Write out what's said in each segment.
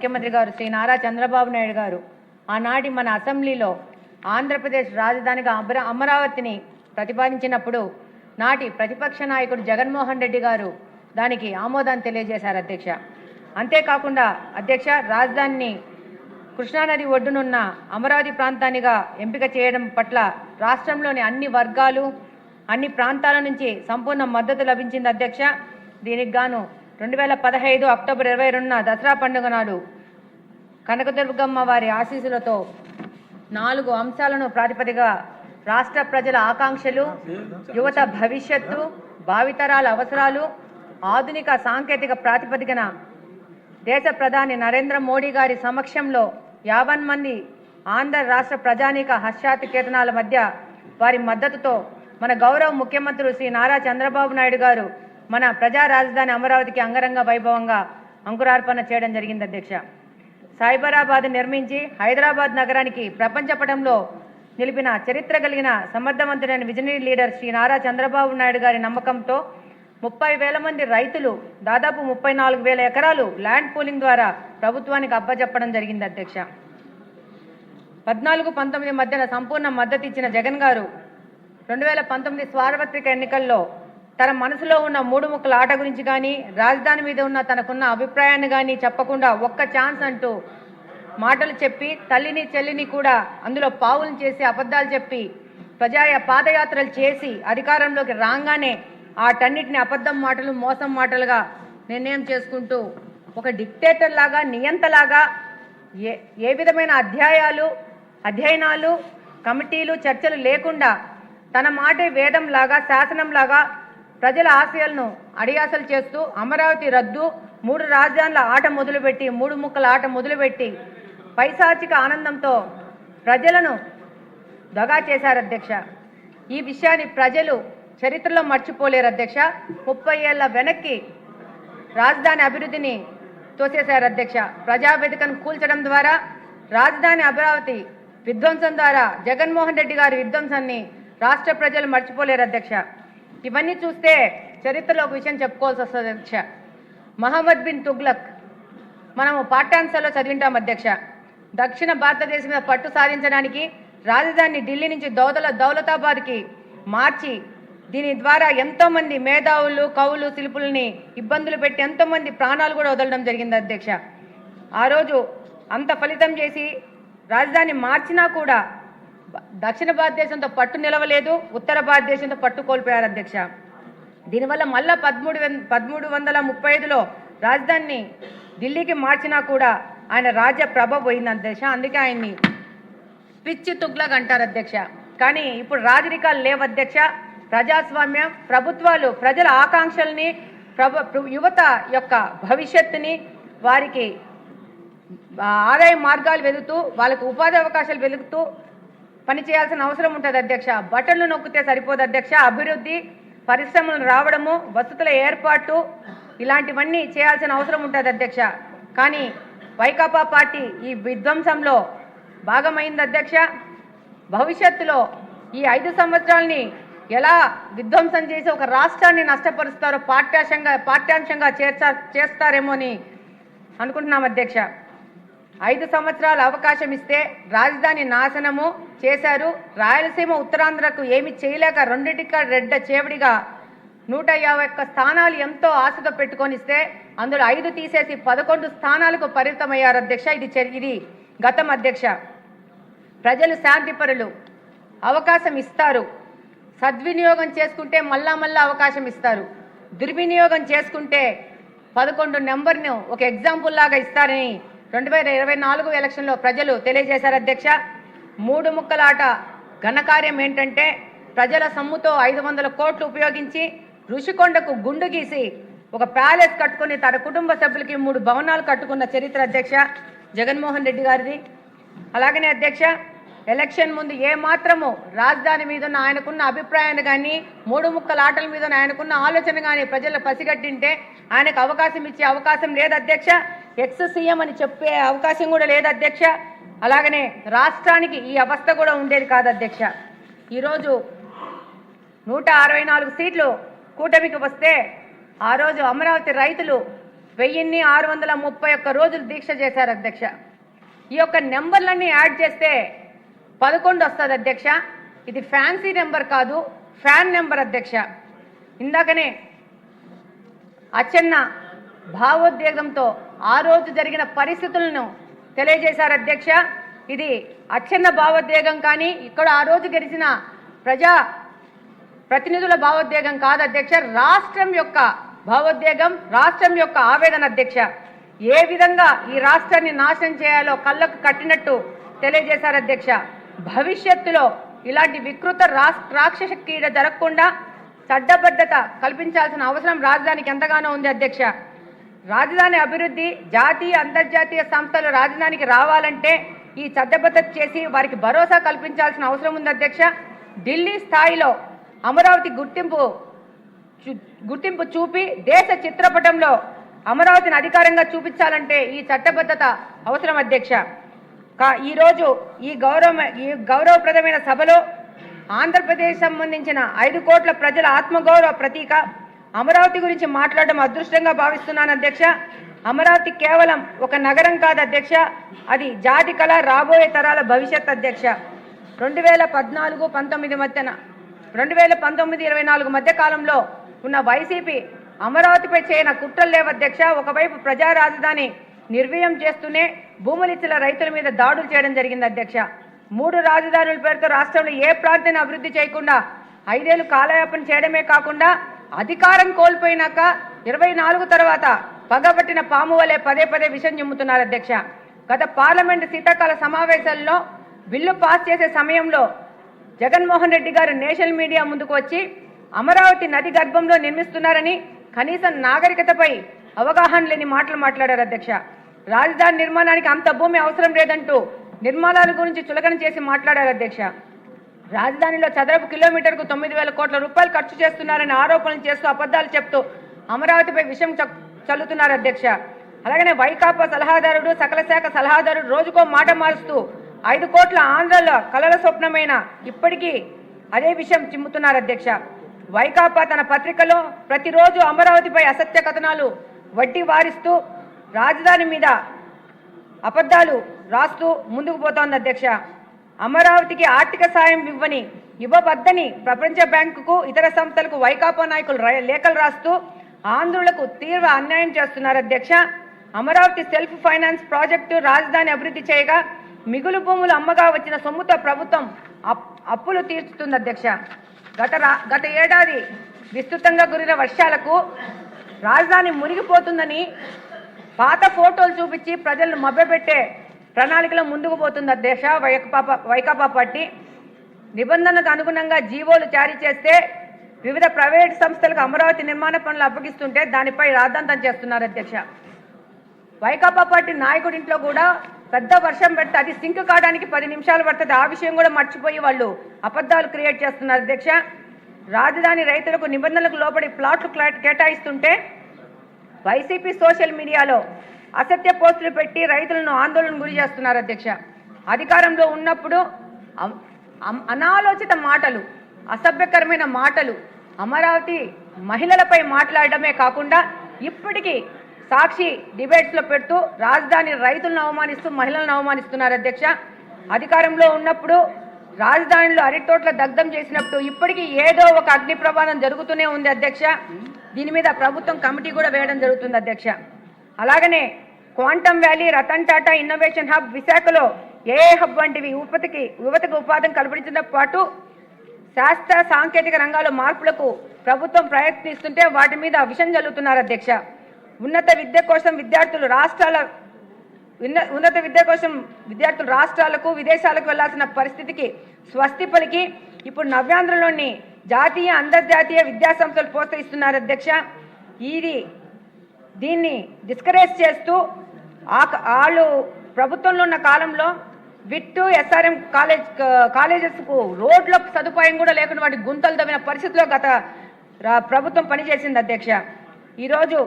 ముఖ్యమంత్రి గారు శ్రీ నారా చంద్రబాబు నాయుడు గారు ఆనాటి మన అసెంబ్లీలో ఆంధ్రప్రదేశ్ రాజధానిగా అమరావతిని ప్రతిపాదించినప్పుడు నాటి ప్రతిపక్ష నాయకుడు జగన్మోహన్ రెడ్డి గారు దానికి ఆమోదాన్ని తెలియజేశారు అధ్యక్ష. అంతేకాకుండా అధ్యక్ష, రాజధానిని కృష్ణానది ఒడ్డునున్న అమరావతి ప్రాంతానిగా ఎంపిక చేయడం పట్ల రాష్ట్రంలోని అన్ని వర్గాలు అన్ని ప్రాంతాల నుంచి సంపూర్ణ మద్దతు లభించింది అధ్యక్ష. దీనికి గాను 2015 అక్టోబర్ 22న దసరా పండుగ నాడు కనకదుర్గమ్మ వారి ఆశీస్సులతో 4 అంశాలను ప్రాతిపదికగా రాష్ట్ర ప్రజల ఆకాంక్షలు, యువత భవిష్యత్తు, భావితరాల అవసరాలు, ఆధునిక సాంకేతిక ప్రాతిపదికన దేశ ప్రధాని నరేంద్ర మోడీ గారి సమక్షంలో 50 మంది ఆంధ్ర రాష్ట్ర ప్రజానీక హర్షాతికేతనాల మధ్య వారి మద్దతుతో మన గౌరవ ముఖ్యమంత్రి శ్రీ నారా చంద్రబాబు నాయుడు గారు మన ప్రజా రాజధాని అమరావతికి అంగరంగ వైభవంగా అంకురార్పణ చేయడం జరిగింది అధ్యక్ష. సైబరాబాద్ నిర్మించి హైదరాబాద్ నగరానికి ప్రపంచ పటంలో నిలిపిన చరిత్ర కలిగిన సమర్థవంతుడైన విజనరీ లీడర్ శ్రీ నారా చంద్రబాబు నాయుడు గారి నమ్మకంతో 30,000 మంది రైతులు దాదాపు 34,000 ఎకరాలు ల్యాండ్ పూలింగ్ ద్వారా ప్రభుత్వానికి అప్పచెప్పడం జరిగింది అధ్యక్ష. 14-19 మధ్యన సంపూర్ణ మద్దతు ఇచ్చిన జగన్ గారు 2019 సార్వత్రిక ఎన్నికల్లో తన మనసులో ఉన్న 3 ముక్కల ఆట గురించి కానీ రాజధాని మీద ఉన్న తనకున్న అభిప్రాయాన్ని కానీ చెప్పకుండా ఒక్క ఛాన్స్ అంటూ మాటలు చెప్పి తల్లిని చెల్లిని కూడా అందులో పావులను చేసి అబద్ధాలు చెప్పి పాదయాత్రలు చేసి అధికారంలోకి రాగానే వాటన్నిటిని అబద్ధం మాటలు మోసం మాటలుగా నిర్ణయం చేసుకుంటూ ఒక డిక్టేటర్ లాగా నియంతలాగా ఏ విధమైన అధ్యయనాలు కమిటీలు చర్చలు లేకుండా తన మాటే వేదం లాగా శాసనం లాగా ప్రజల ఆశయాలను అడియాసలు చేస్తూ అమరావతి రద్దు 3 రాజధానుల ఆట మొదలుపెట్టి 3 ముక్కల ఆట మొదలుపెట్టి పైశాచిక ఆనందంతో ప్రజలను దగా చేశారు అధ్యక్ష. ఈ విషయాన్ని ప్రజలు చరిత్రలో మర్చిపోలేరు అధ్యక్ష. 30 ఏళ్ల వెనక్కి రాజధాని అభివృద్ధిని తోసేశారు అధ్యక్ష. ప్రజావేదికను కూల్చడం ద్వారా రాజధాని అమరావతి విధ్వంసం ద్వారా జగన్మోహన్ రెడ్డి గారి విధ్వంసాన్ని రాష్ట్ర ప్రజలు మర్చిపోలేరు అధ్యక్ష. ఇవన్నీ చూస్తే చరిత్రలో ఒక విషయం చెప్పుకోవాల్సి వస్తుంది అధ్యక్ష. మహమ్మద్ బిన్ తుగ్లక్ మనము పాఠ్యాంశాల్లో చదివింటాం అధ్యక్ష. దక్షిణ భారతదేశం మీద పట్టు సాధించడానికి రాజధాని ఢిల్లీ నుంచి దౌలతాబాద్కి మార్చి దీని ద్వారా ఎంతోమంది మేధావులు కవులు శిల్పుల్ని ఇబ్బందులు పెట్టి ఎంతోమంది ప్రాణాలు కూడా వదలడం జరిగింది అధ్యక్ష. ఆ రోజు అంత ఫలితం చేసి రాజధాని మార్చినా కూడా దక్షిణ భారతదేశంతో పట్టు నిలవలేదు, ఉత్తర భారతదేశంతో పట్టు కోల్పోయారు అధ్యక్ష. దీనివల్ల మళ్ళా 1335లో రాజధానిని ఢిల్లీకి మార్చినా కూడా ఆయన రాజ్య ప్రభ పోయింది అధ్యక్ష. అందుకే ఆయన్ని పిచ్చి తుగ్లక్ అంటారు అధ్యక్ష. కానీ ఇప్పుడు రాజరికాలు లేవు అధ్యక్ష. ప్రజాస్వామ్యం, ప్రభుత్వాలు ప్రజల ఆకాంక్షల్ని యువత యొక్క భవిష్యత్తుని వారికి ఆదాయ మార్గాలు వెలుగుతూ వాళ్ళకు ఉపాధి అవకాశాలు వెలుగుతూ పనిచేయాల్సిన అవసరం ఉంటుంది అధ్యక్ష. బటన్లు నొక్కితే సరిపోదు అధ్యక్ష. అభివృద్ధి, పరిశ్రమలు రావడము, వసతుల ఏర్పాటు ఇలాంటివన్నీ చేయాల్సిన అవసరం ఉంటుంది అధ్యక్ష. కానీ వైకాపా పార్టీ ఈ విధ్వంసంలో భాగమైంది అధ్యక్ష. భవిష్యత్తులో ఈ 5 సంవత్సరాలని ఎలా విధ్వంసం చేసి ఒక రాష్ట్రాన్ని నష్టపరుస్తారో పాఠ్యాంశంగా చేస్తారేమో అని అనుకుంటున్నాం అధ్యక్ష. 5 సంవత్సరాల అవకాశం ఇస్తే రాజధాని నాశనము చేశారు. రాయలసీమ ఉత్తరాంధ్రకు ఏమి చేయలేక రెండింటికి రెడ్డ చేవడిగా 151 స్థానాలు ఎంతో ఆశతో పెట్టుకొని ఇస్తే అందులో 5 తీసేసి 11 స్థానాలకు పరిమితమయ్యారు అధ్యక్ష. ఇది గతం అధ్యక్ష. ప్రజలు శాంతిపరులు, అవకాశం ఇస్తారు. సద్వినియోగం చేసుకుంటే మళ్ళా అవకాశం ఇస్తారు. దుర్వినియోగం చేసుకుంటే 11 నెంబర్ను ఒక ఎగ్జాంపుల్ లాగా ఇస్తారని 2024 ఎలక్షన్లో ప్రజలు తెలియజేశారు అధ్యక్ష. 3 ముక్కల ఆట ఘనకార్యం ఏంటంటే ప్రజల సొమ్ముతో 500 కోట్లు ఉపయోగించి ఋషికొండకు గుండు గీసి ఒక ప్యాలెస్ కట్టుకుని తన కుటుంబ సభ్యులకి 3 భవనాలు కట్టుకున్న చరిత్ర అధ్యక్ష జగన్మోహన్ రెడ్డి గారిది. అలాగనే అధ్యక్ష, ఎలక్షన్ ముందు ఏ మాత్రము రాజధాని మీద ఆయనకున్న అభిప్రాయాన్ని కానీ 3 ముక్కల ఆటల మీద ఆయనకున్న ఆలోచన కానీ ప్రజలు పసిగట్టింటే ఆయనకు అవకాశం ఇచ్చే అవకాశం లేదు అధ్యక్ష. ఎక్స్ సీఎం అని చెప్పే అవకాశం కూడా లేదు అధ్యక్ష. అలాగనే రాష్ట్రానికి ఈ అవస్థ కూడా ఉండేది కాదు అధ్యక్ష. ఈరోజు 164 సీట్లు కూటమికి వస్తే ఆ రోజు అమరావతి రైతులు 1631 రోజులు దీక్ష చేశారు అధ్యక్ష. ఈ యొక్క నెంబర్లన్నీ యాడ్ చేస్తే 11 వస్తుంది అధ్యక్ష. ఇది ఫ్యాన్సీ నెంబర్ కాదు, ఫ్యాన్ నెంబర్ అధ్యక్ష. ఇందాకనే అచ్చెన్న భావోద్వేగంతో ఆ రోజు జరిగిన పరిస్థితులను తెలియజేశారు అధ్యక్ష. ఇది అచ్చెన్న భావోద్వేగం కానీ ఇక్కడ ఆ రోజు గెలిచిన ప్రజా ప్రతినిధుల భావోద్వేగం కాదు అధ్యక్ష. రాష్ట్రం యొక్క భావోద్వేగం, రాష్ట్రం యొక్క ఆవేదన అధ్యక్ష. ఏ విధంగా ఈ రాష్ట్రాన్ని నాశనం చేయాలో కళ్ళకు కట్టినట్టు తెలియజేశారు అధ్యక్ష. భవిష్యత్తులో ఇలాంటి వికృత రాక్షస క్రీడ జరగకుండా చట్టబద్ధత కల్పించాల్సిన అవసరం రాజధానికి ఎంతగానో ఉంది అధ్యక్ష. రాజధాని అభివృద్ధి, జాతీయ అంతర్జాతీయ సంస్థలు రాజధానికి రావాలంటే ఈ చట్టబద్ధత చేసి వారికి భరోసా కల్పించాల్సిన అవసరం ఉంది అధ్యక్ష. ఢిల్లీ స్థాయిలో అమరావతి గుర్తింపు చూపి దేశ చిత్రపటంలో అమరావతిని అధికారంగా చూపించాలంటే ఈ చట్టబద్ధత అవసరం అధ్యక్ష. ఈరోజు ఈ గౌరవప్రదమైన సభలో ఆంధ్రప్రదేశ్ సంబంధించిన 5 కోట్ల ప్రజల ఆత్మగౌరవ ప్రతీక అమరావతి గురించి మాట్లాడడం అదృష్టంగా భావిస్తున్నాను అధ్యక్ష. అమరావతి కేవలం ఒక నగరం కాదు అధ్యక్ష, అది జాతి కళ, రాబోయే తరాల భవిష్యత్ అధ్యక్ష. 2019-24 మధ్య కాలంలో ఉన్న వైసీపీ అమరావతిపై చేయన కుట్రలు లేవధ్యక్ష. ఒకవైపు ప్రజా రాజధాని నిర్వీర్యం చేస్తూనే భూములిచ్చిన రైతుల మీద దాడులు చేయడం జరిగింది అధ్యక్ష. 3 రాజధానుల పేరుతో రాష్ట్రంలో ఏ ప్రాంతాన్ని అభివృద్ధి చేయకుండా 5 ఏళ్లు కాలయాపన చేయడమే కాకుండా అధికారం కోల్పోయినాక 24 తర్వాత పగబట్టిన పాము వలె పదే విషం చిమ్ముతున్నారు అధ్యక్ష. గత పార్లమెంటు శీతాకాల సమావేశాల్లో బిల్లు పాస్ చేసే సమయంలో జగన్మోహన్ రెడ్డి గారు నేషనల్ మీడియా ముందుకు వచ్చి అమరావతి నది గర్భంలో నిర్మిస్తున్నారని, కనీసం నాగరికతపై అవగాహన లేని మాటలు మాట్లాడారు అధ్యక్ష. రాజధాని నిర్మాణానికి అంత భూమి అవసరం లేదంటూ నిర్మాణాల గురించి చులకన చేసి మాట్లాడారు అధ్యక్ష. రాజధానిలో చదరపు కిలోమీటర్కు 9,000 కోట్ల రూపాయలు ఖర్చు చేస్తున్నారని ఆరోపణలు చేస్తూ అబద్ధాలు చెప్తూ అమరావతిపై విషం చల్లుతున్నారు అధ్యక్ష. అలాగనే వైకాపా సలహాదారుడు, సకల శాఖ సలహాదారుడు రోజుకో మాట మారుస్తూ 5 కోట్ల ఆంధ్రలో కలల స్వప్నమైన ఇప్పటికీ అదే విషయం చిమ్ముతున్నారు అధ్యక్ష. వైకాపా తన పత్రికలో ప్రతిరోజు అమరావతిపై అసత్య కథనాలు వడ్డీ వారిస్తూ రాజధాని మీద అబద్ధాలు రాస్తూ ముందుకు పోతోంది అధ్యక్ష. అమరావతికి ఆర్థిక సాయం ఇవ్వబద్దని ప్రపంచ బ్యాంకుకు, ఇతర సంస్థలకు వైకాపా నాయకులు లేఖలు రాస్తూ ఆంధ్రులకు తీవ్ర అన్యాయం చేస్తున్నారు అధ్యక్ష. అమరావతి సెల్ఫ్ ఫైనాన్స్ ప్రాజెక్టు రాజధాని అభివృద్ధి చేయగా మిగులు భూములు అమ్మగా వచ్చిన సొమ్ముతో ప్రభుత్వం అప్పులు తీర్చుతుంది అధ్యక్ష. గత ఏడాది విస్తృతంగా కురిన వర్షాలకు రాజధాని మునిగిపోతుందని పాత ఫోటోలు చూపించి ప్రజలను మభ్యపెట్టే ప్రణాళికలో ముందుకు పోతుంది అధ్యక్ష వైకాపా పార్టీ. నిబంధనలకు అనుగుణంగా జీవోలు జారీ చేస్తే వివిధ ప్రైవేట్ సంస్థలకు అమరావతి నిర్మాణ పనులు అప్పగిస్తుంటే దానిపై రాద్ధాంతం చేస్తున్నారు అధ్యక్ష. వైకాపా పార్టీ నాయకుడింట్లో కూడా పెద్ద వర్షం పెడితే అది సింక్ కావడానికి 10 నిమిషాలు పడుతుంది. ఆ విషయం కూడా మర్చిపోయి వాళ్ళు అబద్ధాలు క్రియేట్ చేస్తున్నారు అధ్యక్ష. రాజధాని రైతులకు నిబంధనలకు లోబడి ప్లాట్లు కేటాయిస్తుంటే వైసీపీ సోషల్ మీడియాలో అసత్య పోస్టులు పెట్టి రైతులను ఆందోళనకు గురి చేస్తున్నారు అధ్యక్ష. అధికారంలో ఉన్నప్పుడు అనాలోచిత మాటలు, అసభ్యకరమైన మాటలు అమరావతి మహిళలపై మాట్లాడడమే కాకుండా ఇప్పటికీ సాక్షి డిబేట్స్లో పెడుతూ రాజధాని రైతులను అవమానిస్తూ మహిళలను అవమానిస్తున్నారు అధ్యక్ష. అధికారంలో ఉన్నప్పుడు రాజధానిలో అరటితోట్ల దగ్ధం చేసినప్పుడు ఇప్పటికీ ఏదో ఒక అగ్ని ప్రమాదం జరుగుతూనే ఉంది అధ్యక్ష. దీని మీద ప్రభుత్వం కమిటీ కూడా వేయడం జరుగుతుంది అధ్యక్ష. అలాగనే quantum valley, Ratan Tata innovation hub, విశాఖలో ఏఏ హబ్ వంటివి యువతకు ఉపాధిని కల్పించడంతో పాటు శాస్త్ర సాంకేతిక రంగాల్లో మార్పులకు ప్రభుత్వం ప్రయత్నిస్తుంటే వాటి మీద విషం జల్లుతున్నారు అధ్యక్ష. ఉన్నత విద్య కోసం విద్యార్థులు రాష్ట్రాలకు విదేశాలకు వెళ్లాల్సిన పరిస్థితికి స్వస్తి పలికి ఇప్పుడు నవ్యాంధ్రలోని జాతీయ అంతర్జాతీయ విద్యా సంస్థలు ప్రోత్సహిస్తున్నారు అధ్యక్ష. దీన్ని డిస్కరేజ్ చేస్తూ వాళ్ళు ప్రభుత్వంలో ఉన్న కాలంలో విట్టు ఎస్ఆర్ఎం కాలేజెస్కు రోడ్ల సదుపాయం కూడా లేకుండా వాటి గుంతలు తవ్విన పరిస్థితిలో గత ప్రభుత్వం పనిచేసింది అధ్యక్ష. ఈరోజు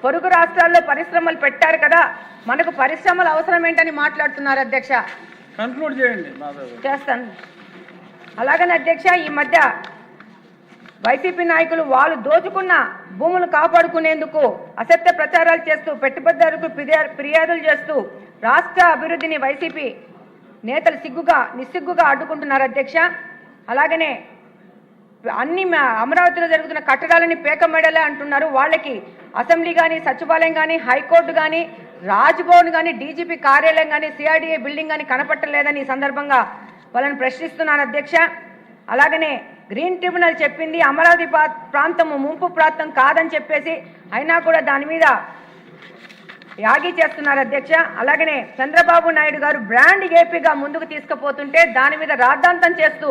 పొరుగు రాష్ట్రాల్లో పరిశ్రమలు పెట్టారు కదా, మనకు పరిశ్రమలు అవసరం ఏంటని మాట్లాడుతున్నారు అధ్యక్ష. కన్క్లూడ్ చేయండి. చేస్తాను. అలాగనే అధ్యక్ష, ఈ మధ్య వైసీపీ నాయకులు వాళ్ళు దోచుకున్న భూములు కాపాడుకునేందుకు అసత్య ప్రచారాలు చేస్తూ పెట్టుబడిదారులకు ఫిర్యాదులు చేస్తూ రాష్ట్ర అభివృద్ధిని వైసీపీ నేతలు నిస్సిగ్గుగా అడ్డుకుంటున్నారు అధ్యక్ష. అలాగనే అన్ని అమరావతిలో జరుగుతున్న కట్టడాలని పేకమెడలే అంటున్నారు. వాళ్ళకి అసెంబ్లీ కానీ, సచివాలయం కానీ, హైకోర్టు కానీ, రాజ్భవన్ కానీ, డీజీపీ కార్యాలయం కానీ, సిఆర్డీఏ బిల్డింగ్ కానీ కనపట్టలేదని ఈ సందర్భంగా వాళ్ళని ప్రశ్నిస్తున్నాను అధ్యక్ష. అలాగనే గ్రీన్ ట్రిబ్యునల్ చెప్పింది అమరావతి ప్రాంతము ముంపు ప్రాంతం కాదని చెప్పేసి అయినా కూడా దాని మీద యాగి చేస్తున్నారు అధ్యక్ష. అలాగనే చంద్రబాబు నాయుడు గారు బ్రాండ్ ఏపీగా ముందుకు తీసుకుపోతుంటే దాని మీద రాద్ధాంతం చేస్తూ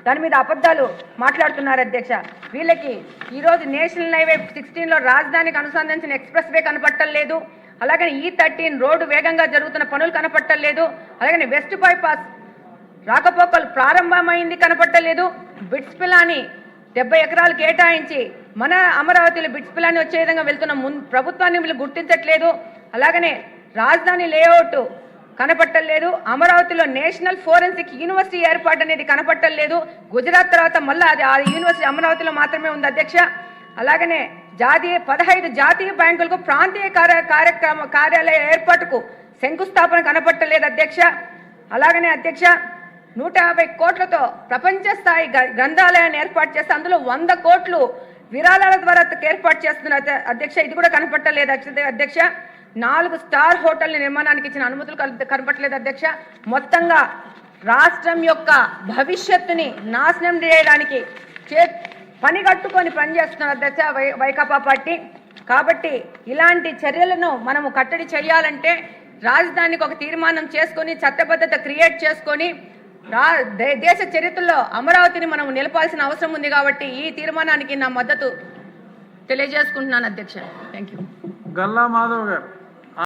దాని మీద అబద్ధాలు మాట్లాడుతున్నారు అధ్యక్ష. వీళ్ళకి ఈరోజు నేషనల్ హైవే 16లో రాజధానికి అనుసంధానించిన ఎక్స్ప్రెస్ వే కనపట్టలేదు. అలాగనే E13 రోడ్డు వేగంగా జరుగుతున్న పనులు కనపట్టలేదు. అలాగనే వెస్ట్ బైపాస్ రాకపోకలు ప్రారంభమైంది కనపట్టలేదు. బిట్స్ పిలాని 70 ఎకరాలు కేటాయించి మన అమరావతిలో బిట్స్ పిలాని వచ్చే విధంగా వెళ్తున్న ప్రభుత్వాన్ని వీళ్ళు గుర్తించట్లేదు. అలాగనే రాజధాని లేఅవుట్ కనపట్టలేదు. అమరావతిలో నేషనల్ ఫోరెన్సిక్ యూనివర్సిటీ ఏర్పాటు అనేది కనపట్టలేదు. గుజరాత్ తర్వాత మళ్ళీ అది ఆ యూనివర్సిటీ అమరావతిలో మాత్రమే ఉంది అధ్యక్ష. అలాగనే 15 జాతీయ బ్యాంకులకు ప్రాంతీయ కార్యాలయ ఏర్పాటుకు శంకుస్థాపన కనపట్టలేదు అధ్యక్ష. అలాగనే అధ్యక్ష 150 కోట్లతో ప్రపంచ స్థాయి గ్రంథాలయాన్ని ఏర్పాటు చేస్తే అందులో 100 కోట్లు విరాళాల ద్వారా ఏర్పాటు చేస్తున్నారు అధ్యక్ష. ఇది కూడా కనపట్టలేదు అధ్యక్ష. 4 స్టార్ హోటల్ నిర్మాణానికి ఇచ్చిన అనుమతులు కనపట్టలేదు అధ్యక్ష. మొత్తంగా రాష్ట్రం యొక్క భవిష్యత్తుని నాశనం చేయడానికి పని కట్టుకొని పనిచేస్తున్నారు అధ్యక్ష వైకాపా పార్టీ. కాబట్టి ఇలాంటి చర్యలను మనము కట్టడి చేయాలంటే రాజధానికి ఒక తీర్మానం చేసుకొని చట్టబద్ధత క్రియేట్ చేసుకొని దేశ చరిత్రలో అమరావతిని మనం నిలపాల్సిన అవసరం ఉంది. కాబట్టి ఈ తీర్మానానికి నా మద్దతు తెలియజేసుకుంటున్నాను అధ్యక్ష. Thank you. గల్లా మాధవ్ గారు.